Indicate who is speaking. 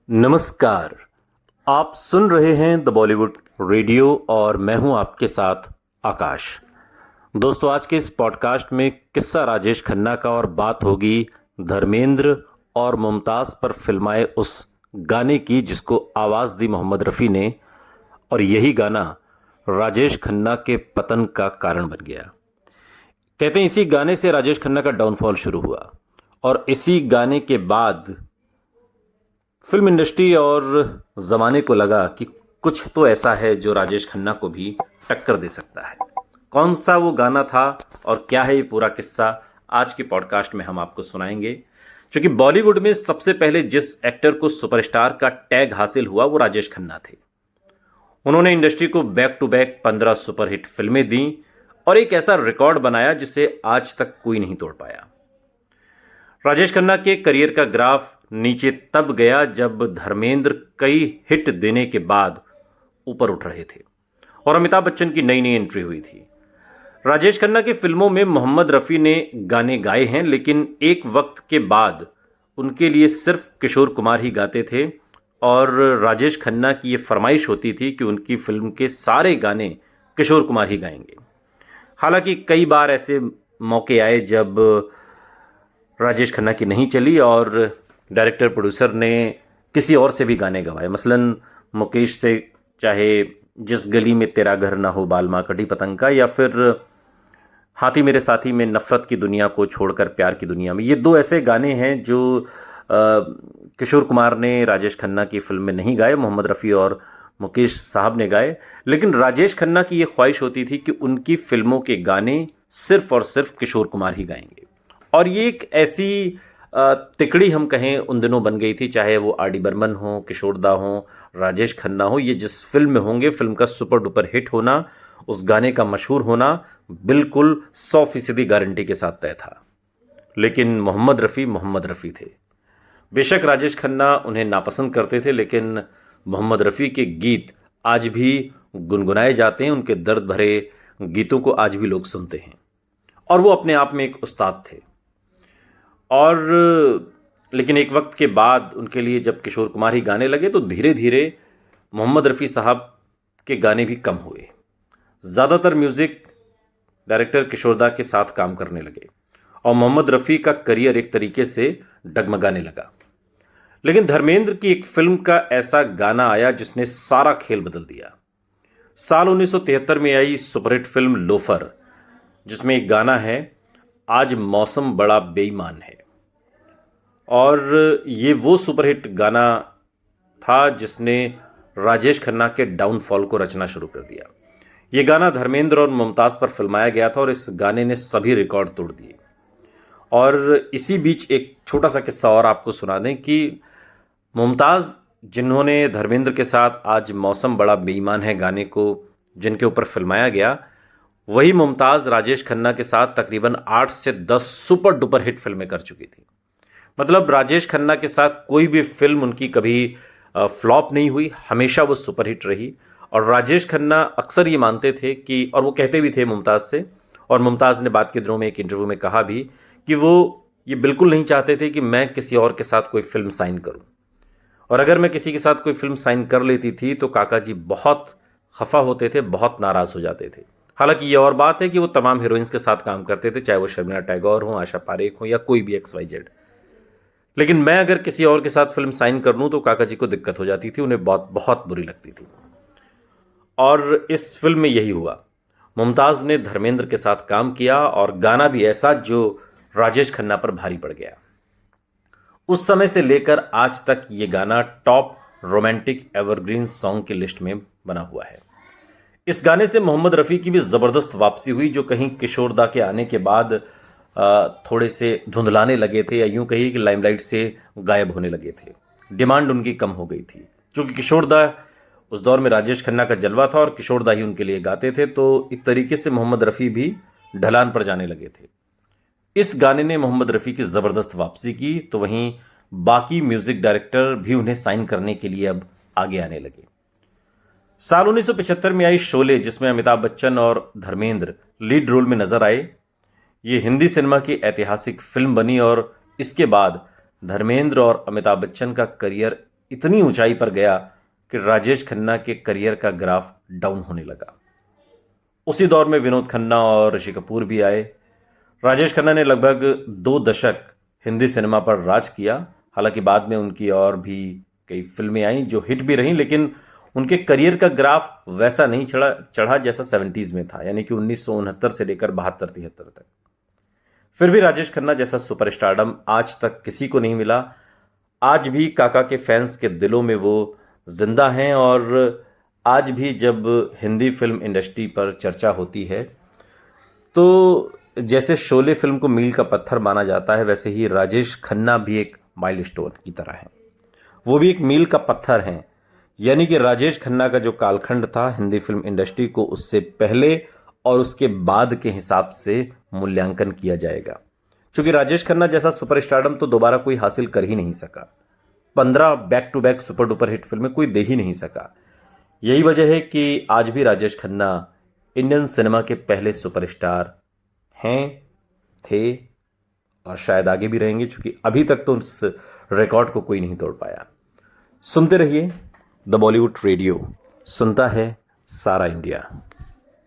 Speaker 1: नमस्कार। आप सुन रहे हैं द बॉलीवुड रेडियो और मैं हूं आपके साथ आकाश। दोस्तों, आज के इस पॉडकास्ट में किस्सा राजेश खन्ना का और बात होगी धर्मेंद्र और मुमताज पर फिल्माए उस गाने की जिसको आवाज़ दी मोहम्मद रफ़ी ने, और यही गाना राजेश खन्ना के पतन का कारण बन गया। कहते हैं इसी गाने से राजेश खन्ना का डाउनफॉल शुरू हुआ और इसी गाने के बाद फिल्म इंडस्ट्री और ज़माने को लगा कि कुछ तो ऐसा है जो राजेश खन्ना को भी टक्कर दे सकता है। कौन सा वो गाना था और क्या है ये पूरा किस्सा, आज के पॉडकास्ट में हम आपको सुनाएंगे। क्योंकि बॉलीवुड में सबसे पहले जिस एक्टर को सुपरस्टार का टैग हासिल हुआ वो राजेश खन्ना थे। उन्होंने इंडस्ट्री को बैक टू बैक 15 सुपरहिट फिल्में दी और एक ऐसा रिकॉर्ड बनाया जिसे आज तक कोई नहीं तोड़ पाया। राजेश खन्ना के करियर का ग्राफ नीचे तब गया जब धर्मेंद्र कई हिट देने के बाद ऊपर उठ रहे थे और अमिताभ बच्चन की नई नई एंट्री हुई थी। राजेश खन्ना की फिल्मों में मोहम्मद रफ़ी ने गाने गाए हैं, लेकिन एक वक्त के बाद उनके लिए सिर्फ किशोर कुमार ही गाते थे और राजेश खन्ना की ये फरमाइश होती थी कि उनकी फिल्म के सारे गाने किशोर कुमार ही गाएंगे। हालांकि कई बार ऐसे मौके आए जब राजेश खन्ना की नहीं चली और डायरेक्टर प्रोड्यूसर ने किसी और से भी गाने गवाए। मसलन मुकेश से, चाहे जिस गली में तेरा घर ना हो बालमा कटी पतंग का, या फिर हाथी मेरे साथी में नफरत की दुनिया को छोड़कर प्यार की दुनिया में। ये दो ऐसे गाने हैं जो किशोर कुमार ने राजेश खन्ना की फिल्म में नहीं गाए, मोहम्मद रफ़ी और मुकेश साहब ने गाए। लेकिन राजेश खन्ना की ये ख्वाहिश होती थी कि उनकी फिल्मों के गाने सिर्फ और सिर्फ किशोर कुमार ही गाएंगे। और ये एक ऐसी तिकड़ी हम कहें उन दिनों बन गई थी, चाहे वो आर डी बर्मन हो, किशोरदा हो, राजेश खन्ना हो। ये जिस फिल्म में होंगे, फिल्म का सुपर डुपर हिट होना, उस गाने का मशहूर होना बिल्कुल 100% गारंटी के साथ तय था। लेकिन मोहम्मद रफ़ी थे। बेशक राजेश खन्ना उन्हें नापसंद करते थे, लेकिन मोहम्मद रफ़ी के गीत आज भी गुनगुनाए जाते हैं। उनके दर्द भरे गीतों को आज भी लोग सुनते हैं और वो अपने आप में एक उस्ताद थे। और लेकिन एक वक्त के बाद उनके लिए जब किशोर कुमार ही गाने लगे तो धीरे धीरे मोहम्मद रफ़ी साहब के गाने भी कम हुए। ज़्यादातर म्यूज़िक डायरेक्टर किशोरदा के साथ काम करने लगे और मोहम्मद रफ़ी का करियर एक तरीके से डगमगाने लगा। लेकिन धर्मेंद्र की एक फिल्म का ऐसा गाना आया जिसने सारा खेल बदल दिया। साल 1973 में आई सुपरहिट फिल्म लोफर, जिसमें एक गाना है आज मौसम बड़ा बेईमान है। और ये वो सुपरहिट गाना था जिसने राजेश खन्ना के डाउनफॉल को रचना शुरू कर दिया। ये गाना धर्मेंद्र और मुमताज़ पर फिल्माया गया था और इस गाने ने सभी रिकॉर्ड तोड़ दिए। और इसी बीच एक छोटा सा किस्सा और आपको सुना दें कि मुमताज़, जिन्होंने धर्मेंद्र के साथ आज मौसम बड़ा बेईमान है गाने को जिनके ऊपर फिल्माया गया, वही मुमताज़ राजेश खन्ना के साथ तकरीबन 8 से 10 सुपर डुपर हिट फिल्में कर चुकी थी। मतलब राजेश खन्ना के साथ कोई भी फिल्म उनकी कभी फ्लॉप नहीं हुई, हमेशा वो सुपरहिट रही। और राजेश खन्ना अक्सर ये मानते थे कि, और वो कहते भी थे मुमताज़ से, और मुमताज़ ने बाद के दिनों में एक इंटरव्यू में कहा भी कि वो ये बिल्कुल नहीं चाहते थे कि मैं किसी और के साथ कोई फिल्म साइन करूं। और अगर मैं किसी के साथ कोई फिल्म साइन कर लेती थी तो काका जी बहुत खफा होते थे, बहुत नाराज़ हो जाते थे। हालांकि ये और बात है कि वो तमाम हीरोइंस के साथ काम करते थे, चाहे वो शर्मिला टैगोर हो, आशा पारेख हो, या कोई भी XYZ। लेकिन मैं अगर किसी और के साथ फिल्म साइन कर लूँ तो काका जी को दिक्कत हो जाती थी, उन्हें बहुत बहुत बुरी लगती थी। और इस फिल्म में यही हुआ। मुमताज़ ने धर्मेंद्र के साथ काम किया और गाना भी ऐसा जो राजेश खन्ना पर भारी पड़ गया। उस समय से लेकर आज तक ये गाना टॉप रोमांटिक एवरग्रीन सॉन्ग की लिस्ट में बना हुआ है। इस गाने से मोहम्मद रफ़ी की भी ज़बरदस्त वापसी हुई, जो कहीं किशोरदा के आने के बाद थोड़े से धुंधलाने लगे थे, या यूं कहिए कि लाइमलाइट से गायब होने लगे थे। डिमांड उनकी कम हो गई थी, क्योंकि किशोरदा उस दौर में राजेश खन्ना का जलवा था और किशोरदा ही उनके लिए गाते थे, तो एक तरीके से मोहम्मद रफ़ी भी ढलान पर जाने लगे थे। इस गाने ने मोहम्मद रफ़ी की ज़बरदस्त वापसी की, तो वहीं बाकी म्यूज़िक डायरेक्टर भी उन्हें साइन करने के लिए अब आगे आने लगे। साल 1975 में आई शोले, जिसमें अमिताभ बच्चन और धर्मेंद्र लीड रोल में नजर आए। ये हिंदी सिनेमा की ऐतिहासिक फिल्म बनी और इसके बाद धर्मेंद्र और अमिताभ बच्चन का करियर इतनी ऊंचाई पर गया कि राजेश खन्ना के करियर का ग्राफ डाउन होने लगा। उसी दौर में विनोद खन्ना और ऋषि कपूर भी आए। राजेश खन्ना ने लगभग 2 दशक हिंदी सिनेमा पर राज किया। हालांकि बाद में उनकी और भी कई फिल्में आईं जो हिट भी रहीं, लेकिन उनके करियर का ग्राफ वैसा नहीं चढ़ा जैसा 70s में था, यानी कि 1969 से लेकर 72-73 तक। फिर भी राजेश खन्ना जैसा सुपरस्टारडम आज तक किसी को नहीं मिला। आज भी काका के फैंस के दिलों में वो जिंदा हैं और आज भी जब हिंदी फिल्म इंडस्ट्री पर चर्चा होती है तो जैसे शोले फिल्म को मील का पत्थर माना जाता है, वैसे ही राजेश खन्ना भी एक माइलस्टोन की तरह है। वो भी एक मील का पत्थर हैं, यानी कि राजेश खन्ना का जो कालखंड था हिंदी फिल्म इंडस्ट्री को उससे पहले और उसके बाद के हिसाब से मूल्यांकन किया जाएगा। क्योंकि राजेश खन्ना जैसा सुपरस्टारडम तो दोबारा कोई हासिल कर ही नहीं सका। 15 back to back super duper hit फिल्में कोई दे ही नहीं सका। यही वजह है कि आज भी राजेश खन्ना इंडियन सिनेमा के पहले सुपरस्टार हैं, थे और शायद आगे भी रहेंगे, क्योंकि अभी तक तो उस रिकॉर्ड को कोई नहीं तोड़ पाया। सुनते रहिए द बॉलीवुड रेडियो, सुनता है सारा इंडिया।